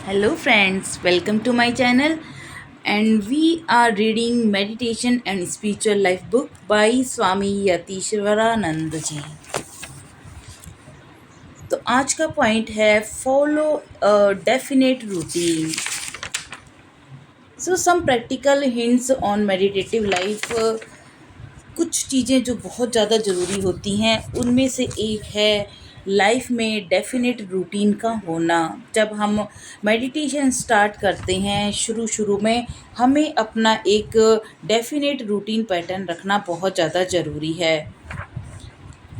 Hello, friends, welcome to my channel. And we are reading Meditation and Spiritual Life book by Swami Yatishwaranand जी. तो आज का point है follow a definite routine. So some practical hints on meditative life. कुछ चीज़ें जो बहुत ज़्यादा ज़रूरी होती हैं उनमें से एक है लाइफ में डेफिनेट रूटीन का होना. जब हम मेडिटेशन स्टार्ट करते हैं शुरू शुरू में हमें अपना एक डेफिनेट रूटीन पैटर्न रखना बहुत ज़्यादा ज़रूरी है.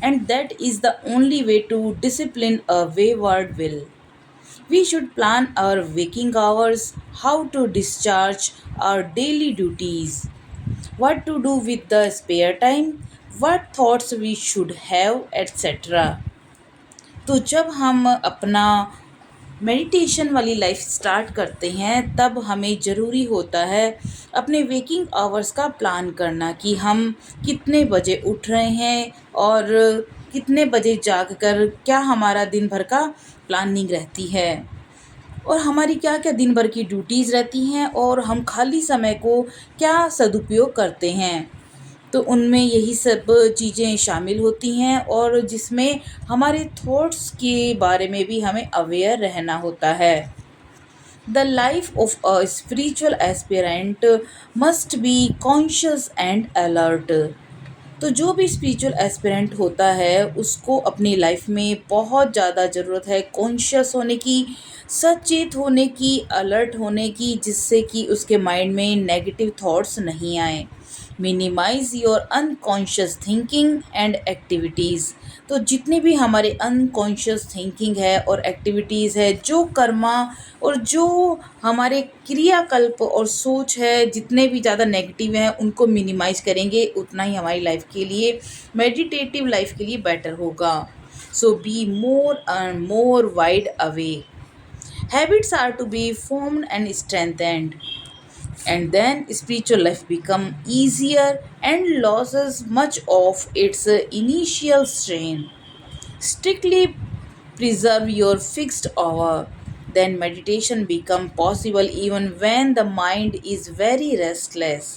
And that is the only way to discipline a wayward will. We should plan our waking hours, how to discharge our daily duties, what to do with the spare time, what thoughts we should have, etc. तो जब हम अपना meditation वाली life start करते हैं तब हमें ज़रूरी होता है अपने वेकिंग आवर्स का प्लान करना कि हम कितने बजे उठ रहे हैं और कितने बजे जाग कर क्या हमारा दिन भर का प्लानिंग रहती है और हमारी क्या क्या दिन भर की ड्यूटीज़ रहती हैं और हम खाली समय को क्या सदुपयोग करते हैं. तो उनमें यही सब चीज़ें शामिल होती हैं और जिसमें हमारे थॉट्स के बारे में भी हमें अवेयर रहना होता है. The life of a spiritual aspirant must be conscious and alert. तो जो भी स्पिरिचुअल एस्पिरेंट होता है उसको अपनी लाइफ में बहुत ज़्यादा ज़रूरत है कॉन्शियस होने की, सचेत होने की, अलर्ट होने की, जिससे कि उसके माइंड में नेगेटिव थॉट्स नहीं आए. Minimise your unconscious thinking and activities. तो जितनी भी हमारे अनकॉन्शियस थिंकिंग है और एक्टिविटीज़ है, जो कर्मा और जो हमारे क्रियाकल्प और सोच है, जितने भी ज़्यादा नेगेटिव हैं उनको मिनिमाइज करेंगे उतना ही हमारी लाइफ के लिए, मेडिटेटिव लाइफ के लिए बेटर होगा. So be more and more wide away. Habits are to be formed and strengthened, and then spiritual life become easier and loses much of its initial strain. Strictly preserve your fixed hour, then meditation become possible even when the mind is very restless.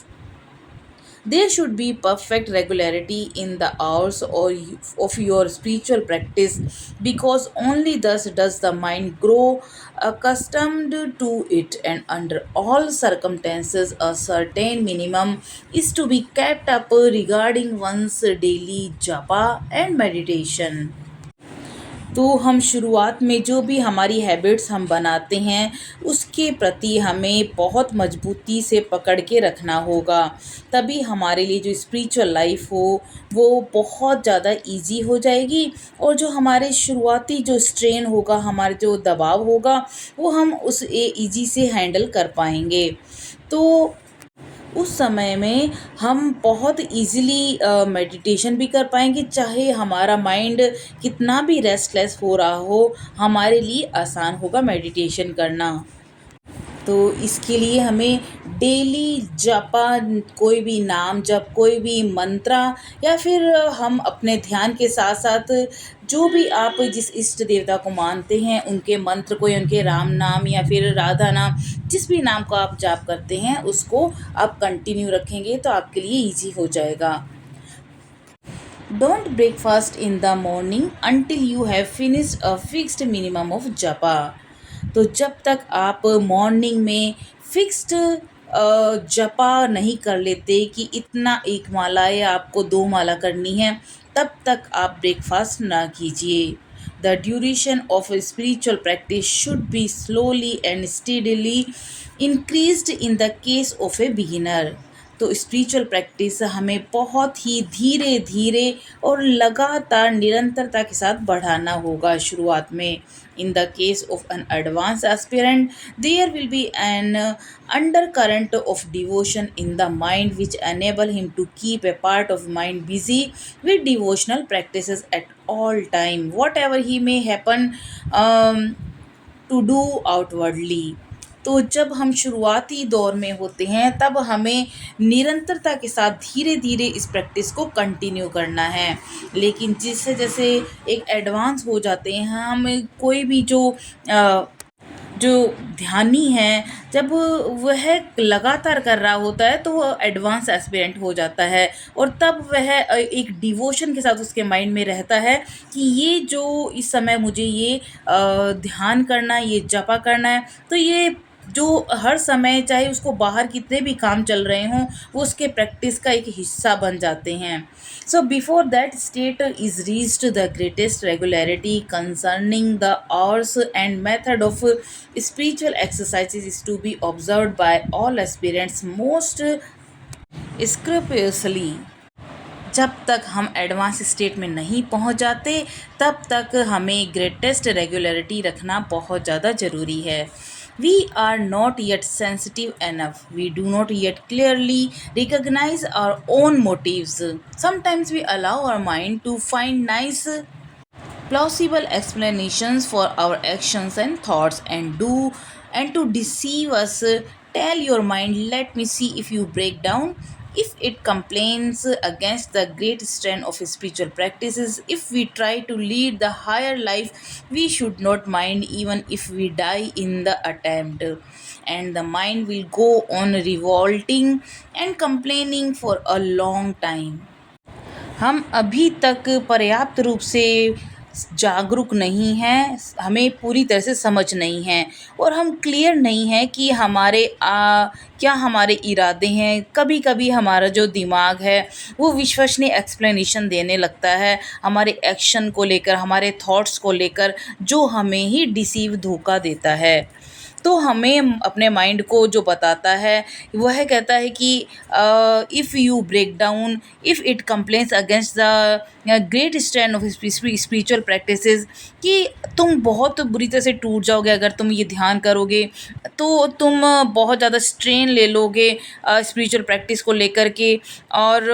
There should be perfect regularity in the hours of your spiritual practice, because only thus does the mind grow accustomed to it, and under all circumstances a certain minimum is to be kept up regarding one's daily japa and meditation. तो हम शुरुआत में जो भी हमारी habits हम बनाते हैं उसके प्रति हमें बहुत मजबूती से पकड़ के रखना होगा. तभी हमारे लिए जो स्पिरिचुअल लाइफ हो वो बहुत ज़्यादा इजी हो जाएगी और जो हमारे शुरुआती जो स्ट्रेन होगा, हमारे जो दबाव होगा, वो हम उस इजी से हैंडल कर पाएंगे. तो उस समय में हम बहुत इजीली मेडिटेशन भी कर पाएंगे. चाहे हमारा माइंड कितना भी रेस्टलेस हो रहा हो, हमारे लिए आसान होगा मेडिटेशन करना. तो इसके लिए हमें डेली जपा, कोई भी नाम जप, कोई भी मंत्रा, या फिर हम अपने ध्यान के साथ साथ जो भी आप जिस इष्ट देवता को मानते हैं उनके मंत्र को, या उनके राम नाम या फिर राधा नाम, जिस भी नाम को आप जाप करते हैं उसको आप कंटिन्यू रखेंगे तो आपके लिए ईजी हो जाएगा. Don't breakfast in the morning until you have finished a fixed minimum of japa. तो जब तक आप मॉर्निंग में फिक्स्ड जपा नहीं कर लेते कि इतना एक माला या आपको 2 माला करनी है, तब तक आप ब्रेकफास्ट ना कीजिए. The duration of spiritual practice should be slowly and steadily increased in the case of a beginner. तो स्पिरिचुअल प्रैक्टिस हमें बहुत ही धीरे धीरे और लगातार निरंतरता के साथ बढ़ाना होगा शुरुआत में. In the case of an advance aspirant there will be an undercurrent of devotion in the mind which enable him to keep a part of mind busy with devotional practices at all time, whatever he may happen to do outwardly. तो जब हम शुरुआती दौर में होते हैं तब हमें निरंतरता के साथ धीरे धीरे इस प्रैक्टिस को कंटिन्यू करना है. लेकिन जिससे जैसे एक एडवांस हो जाते हैं हम, कोई भी जो जो ध्यानी है, जब वह लगातार कर रहा होता है तो वो एडवांस एस्पिरेंट हो जाता है, और तब वह एक डिवोशन के साथ उसके माइंड में रहता है कि ये जो इस समय मुझे ये ध्यान करना है, ये जपा करना है, तो ये जो हर समय चाहे उसको बाहर कितने भी काम चल रहे हों, वो उसके प्रैक्टिस का एक हिस्सा बन जाते हैं। So before that state is reached, the greatest regularity concerning the hours and method of spiritual exercises is to be observed by all aspirants most scrupulously. जब तक हम एडवांस स्टेट में नहीं पहुंच जाते, तब तक हमें ग्रेटेस्ट रेगुलरिटी रखना बहुत ज़्यादा ज़रूरी है। We are not yet sensitive enough. We do not yet clearly recognize our own motives. Sometimes we allow our mind to find nice plausible explanations for our actions and thoughts and to deceive us. Tell your mind, let me see. If you break down, if it complains against the great strength of spiritual practices, if we try to lead the higher life, we should not mind even if we die in the attempt. And the mind will go on revolting and complaining for a long time. हम अभी तक पर्याप्त रूप से जागरूक नहीं हैं, हमें पूरी तरह से समझ नहीं है, और हम क्लियर नहीं हैं कि हमारे क्या हमारे इरादे हैं। कभी कभी हमारा जो दिमाग है वो विश्वसनीय एक्सप्लेनेशन देने लगता है हमारे एक्शन को लेकर, हमारे थॉट्स को लेकर, जो हमें ही डिसीव धोखा देता है। तो हमें अपने माइंड को जो बताता है वह कहता है कि if you break down, if it complains against the great strength of spiritual practices, कि तुम बहुत बुरी तरह से टूट जाओगे अगर तुम ये ध्यान करोगे, तो तुम बहुत ज़्यादा स्ट्रेन ले लोगे स्पिरिचुअल प्रैक्टिस को लेकर के। और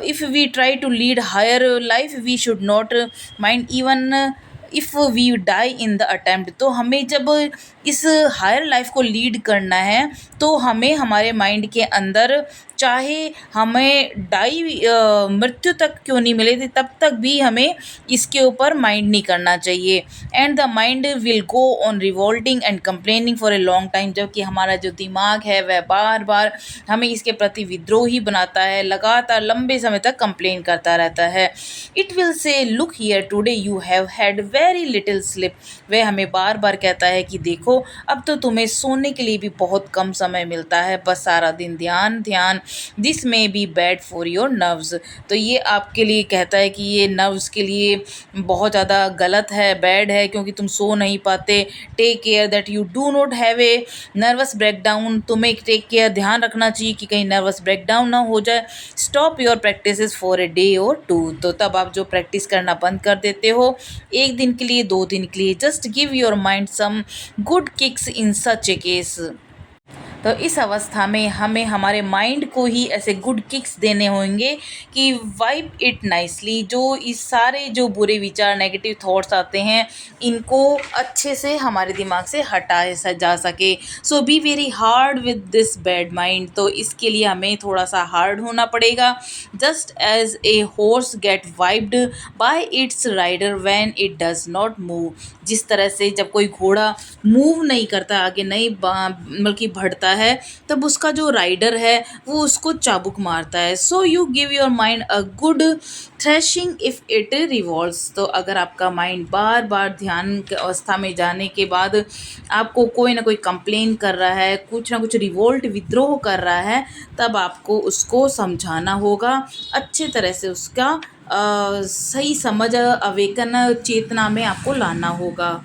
if we try to lead higher life, we should not mind even if we die in the attempt. तो हमें जब इस हायर लाइफ को लीड करना है, तो हमें हमारे माइंड के अंदर, चाहे हमें मृत्यु तक क्यों नहीं मिले थी, तब तक भी हमें इसके ऊपर माइंड नहीं करना चाहिए। And the mind will go on revolting and complaining for a long time, जबकि हमारा जो दिमाग है वह बार बार हमें इसके प्रति विद्रोही बनाता है, लगातार लंबे समय तक कंप्लेन करता रहता है। It will say look here today you have had very little slip. वह हमें बार बार कहता है कि देखो, अब तो तुम्हें सोने के लिए भी बहुत कम समय मिलता है, बस सारा दिन ध्यान ध्यान। This may be bad for your nerves. तो ये आपके लिए कहता है कि ये नर्व्स के लिए बहुत ज़्यादा गलत है, बैड है, क्योंकि तुम सो नहीं पाते। Take care that you do not have a nervous breakdown. तुम्हें टेक केयर, ध्यान रखना चाहिए कि कहीं नर्वस ब्रेकडाउन ना हो जाए। Stop your practices for a day और टू। तो तब आप जो प्रैक्टिस करना बंद कर देते हो, एक दिन के लिए, 2 दिन के लिए, just give your mind some good kicks in such a case. तो इस अवस्था में हमें हमारे माइंड को ही ऐसे गुड किक्स देने होंगे कि वाइप इट नाइसली। जो इस सारे जो बुरे विचार, नेगेटिव थॉट्स आते हैं, इनको अच्छे से हमारे दिमाग से हटाया जा सके। So be very hard with this bad mind. तो इसके लिए हमें थोड़ा सा हार्ड होना पड़ेगा। Just as a horse get whipped by its rider when it does not move. जिस तरह से जब कोई घोड़ा मूव नहीं करता, आगे नहीं बल्कि बढ़ता है, तब उसका जो राइडर है वो उसको चाबुक मारता है। So you give your mind a good thrashing if it revolves. तो अगर आपका माइंड बार बार ध्यान की अवस्था में जाने के बाद आपको कोई ना कोई कंप्लेन कर रहा है, कुछ ना कुछ रिवोल्ट, विद्रोह कर रहा है, तब आपको उसको समझाना होगा अच्छे तरह से, उसका सही समझ, अवेकन, चेतना में आपको लाना होगा।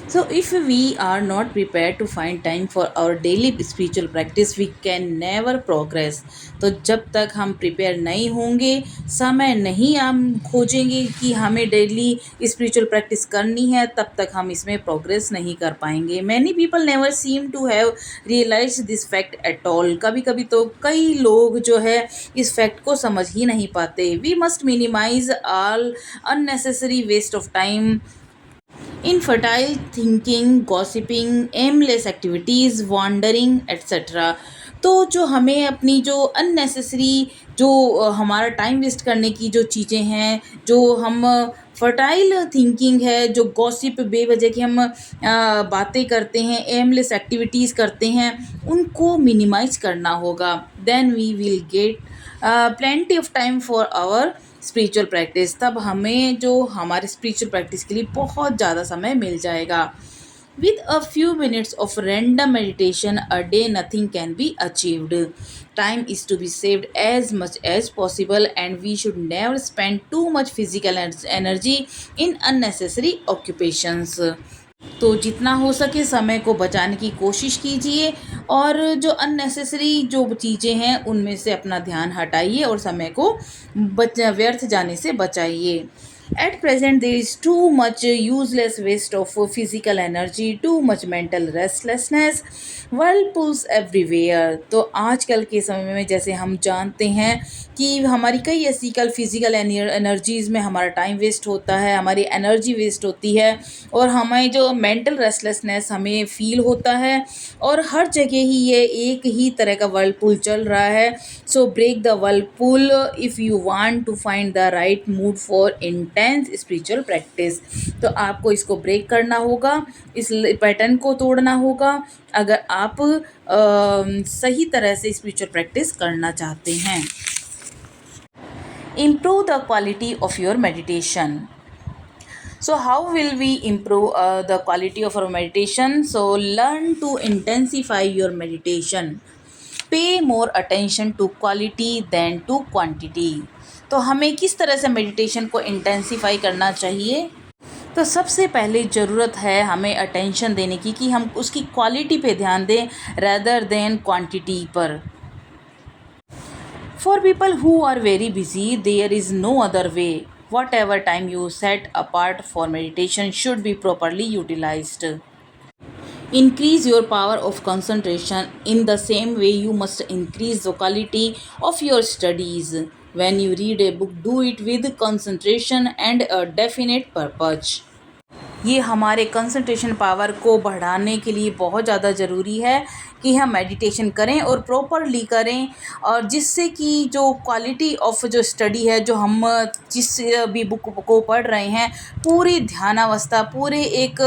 So, if we are not prepared to find time for our daily spiritual practice, we can never progress. तो जब तक हम प्रिपेयर नहीं होंगे, समय नहीं हम खोजेंगे कि हमें डेली स्पिरिचुअल प्रैक्टिस करनी है, तब तक हम इसमें प्रोग्रेस नहीं कर पाएंगे। Many people never seem to have realise this fact at all. कभी कभी तो कई लोग जो है इस फैक्ट को समझ ही नहीं पाते। We must minimise all unnecessary waste of time, infertile thinking, gossiping, aimless activities, wandering, etc. तो जो हमें अपनी जो अननेसेसरी, जो हमारा टाइम वेस्ट करने की जो चीज़ें हैं, जो हम फर्टाइल थिंकिंग है, जो गॉसिप बेवजह की हम बातें करते हैं, एमलेस एक्टिविटीज़ करते हैं, उनको मिनिमाइज करना होगा। Then we will get plenty of time for our spiritual practice. तब हमें जो हमारे स्पिरिचुअल प्रैक्टिस के लिए बहुत ज़्यादा समय मिल जाएगा। With a few minutes of random meditation a day, nothing can be achieved. Time is to be saved as much as possible, and we should never spend too much physical energy in unnecessary occupations. तो जितना हो सके समय को बचाने की कोशिश कीजिए, और जो अननेसेसरी जो चीज़ें हैं उनमें से अपना ध्यान हटाइए और समय को व्यर्थ जाने से बचाइए। At present, there is too much useless waste of physical energy, too much mental restlessness, whirlpools everywhere. तो आजकल के समय में जैसे हम जानते हैं कि हमारी कई ऐसी कल फिज़िकल एनर्जीज़ में हमारा टाइम वेस्ट होता है, हमारी एनर्जी वेस्ट होती है, और हमें जो मेंटल रेस्टलेसनेस हमें फील होता है, और हर जगह ही ये एक ही तरह का वर्लपूल चल रहा है। So break the whirlpool if you want to find the right mood for intense spiritual practice. तो आपको इसको ब्रेक करना होगा, इस पैटर्न को तोड़ना होगा, अगर आप सही तरह से स्पिरिचुअल प्रैक्टिस करना चाहते हैं। Improve the quality of your meditation. So how will we improve the quality of our meditation? So learn to intensify your meditation. Pay more attention to quality than to quantity. तो हमें किस तरह से meditation को intensify करना चाहिए? तो सबसे पहले ज़रूरत है हमें अटेंशन देने की, कि हम उसकी क्वालिटी पे ध्यान दें रैदर देन क्वांटिटी पर। For people who are very busy, there is no other way. Whatever time you set apart for meditation should be properly utilized. Increase your power of concentration. In the same way, you must increase the quality of your studies. When you read a book, do it with concentration and a definite purpose. ये हमारे concentration power को बढ़ाने के लिए बहुत ज़्यादा ज़रूरी है कि हम मेडिटेशन करें और प्रॉपरली करें, और जिससे कि जो क्वालिटी ऑफ जो स्टडी है, जो हम जिस भी बुक को पढ़ रहे हैं, पूरी ध्यानावस्था, पूरे एक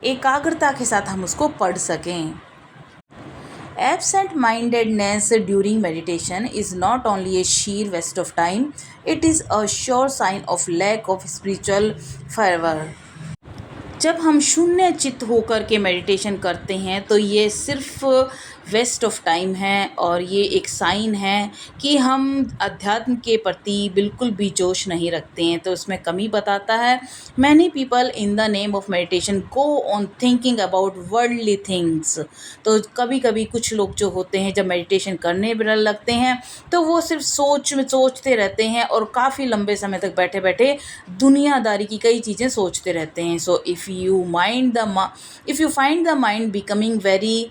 एकाग्रता के साथ हम उसको पढ़ सकें। Absent-mindedness during meditation is not only a sheer waste of time, it is a sure sign of lack of spiritual fervor. जब हम शून्य चित्त होकर के मेडिटेशन करते हैं तो ये सिर्फ वेस्ट ऑफ टाइम है, और ये एक साइन है कि हम अध्यात्म के प्रति बिल्कुल भी जोश नहीं रखते हैं। तो उसमें कमी बताता है। Many people in the name of meditation go on thinking about worldly things. तो कभी कभी कुछ लोग जो होते हैं, जब मेडिटेशन करने लगते हैं तो वो सिर्फ सोचते रहते हैं, और काफ़ी लंबे समय तक बैठे बैठे दुनियादारी की कई चीज़ें सोचते रहते हैं। So if you find the mind becoming very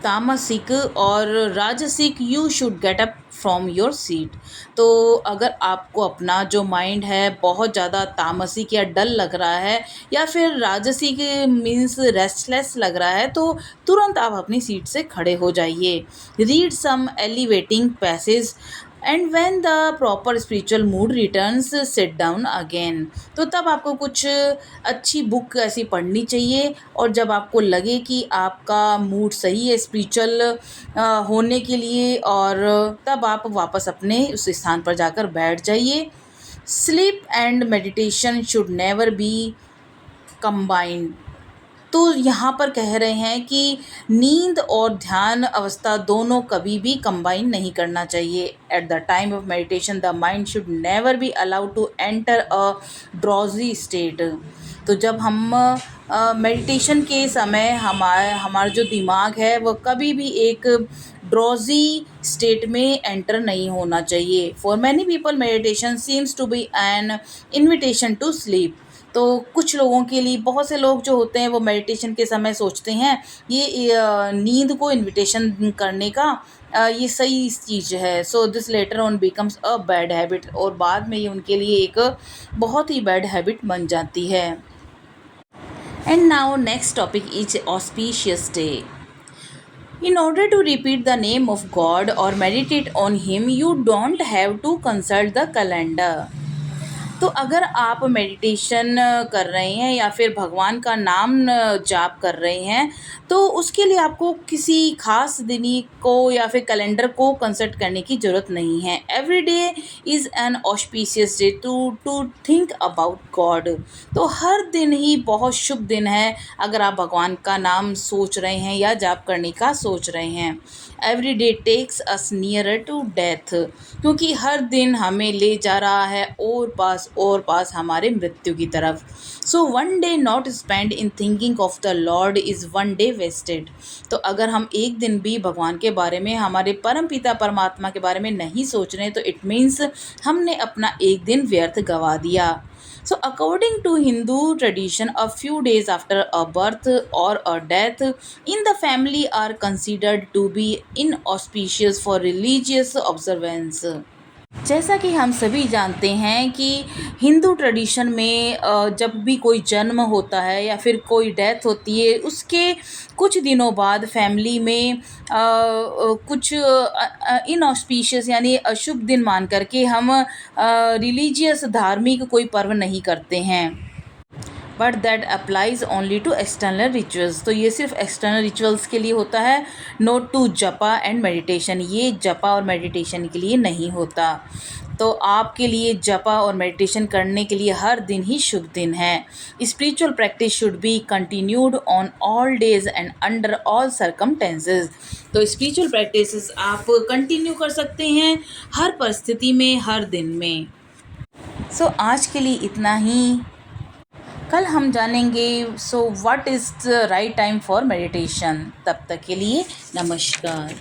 तामसिक और राजसिक, you should get up from your seat. तो अगर आपको अपना जो माइंड है बहुत ज़्यादा तामसिक या डल लग रहा है, या फिर राजसिक मीन्स रेस्टलेस लग रहा है, तो तुरंत आप अपनी सीट से खड़े हो जाइए। Read some elevating passage and when the proper spiritual mood returns sit down again. तो तब आपको कुछ अच्छी बुक ऐसी पढ़नी चाहिए, और जब आपको लगे कि आपका मूड सही है स्पिरिचुअल होने के लिए, और तब आप वापस अपने उस स्थान पर जाकर बैठ जाइए। Sleep and meditation should never B combined. तो यहाँ पर कह रहे हैं कि नींद और ध्यान अवस्था दोनों कभी भी कंबाइन नहीं करना चाहिए। At the time of meditation the mind should never be allowed to enter a drowsy state. तो जब हम मेडिटेशन के समय हमारा जो दिमाग है वो कभी भी एक ड्रॉजी स्टेट में एंटर नहीं होना चाहिए। For many people meditation seems to be an invitation to sleep. तो कुछ लोगों के लिए, बहुत से लोग जो होते हैं वो मेडिटेशन के समय सोचते हैं ये नींद को इन्विटेशन करने का ये सही चीज़ है। So this later on becomes a bad habit, और बाद में ये उनके लिए एक बहुत ही बैड हैबिट बन जाती है। And now next topic is auspicious day. In order to repeat the name of God or meditate on Him, you don't have to consult the calendar. तो अगर आप मेडिटेशन कर रहे हैं या फिर भगवान का नाम जाप कर रहे हैं, तो उसके लिए आपको किसी खास दिन को या फिर कैलेंडर को कंसल्ट करने की ज़रूरत नहीं है। Every day is an auspicious day to think about God. तो हर दिन ही बहुत शुभ दिन है अगर आप भगवान का नाम सोच रहे हैं या जाप करने का सोच रहे हैं। Every day takes us nearer to death, क्योंकि हर दिन हमें ले जा रहा है और पास हमारे मृत्यु की तरफ। So one day not spend in thinking of the Lord is one day wasted. तो अगर हम एक दिन भी भगवान के बारे में, हमारे परम पिता परमात्मा के बारे में नहीं सोच रहे, तो इट मीन्स हमने अपना एक दिन व्यर्थ गवा दिया। So, according to Hindu tradition, a few days after a birth or a death in the family are considered to be inauspicious for religious observance. जैसा कि हम सभी जानते हैं कि हिंदू ट्रेडिशन में जब भी कोई जन्म होता है या फिर कोई डेथ होती है, उसके कुछ दिनों बाद फैमिली में कुछ इनऑस्पिशियस यानी अशुभ दिन मान करके हम रिलीजियस धार्मिक कोई पर्व नहीं करते हैं। But that applies only to external rituals. तो ये सिर्फ एक्सटर्नल रिचुअल्स के लिए होता है, not to japa and meditation. ये जपा और मेडिटेशन के लिए नहीं होता। तो आपके लिए जपा और मेडिटेशन करने के लिए हर दिन ही शुभ दिन है। Spiritual practice should be continued on all days and under all circumstances. तो स्पिरिचुअल प्रैक्टिसेस आप कंटिन्यू कर सकते हैं हर परिस्थिति में, हर दिन में। सो आज के लिए इतना ही। कल हम जानेंगे what is the right time for meditation. तब तक के लिए नमस्कार।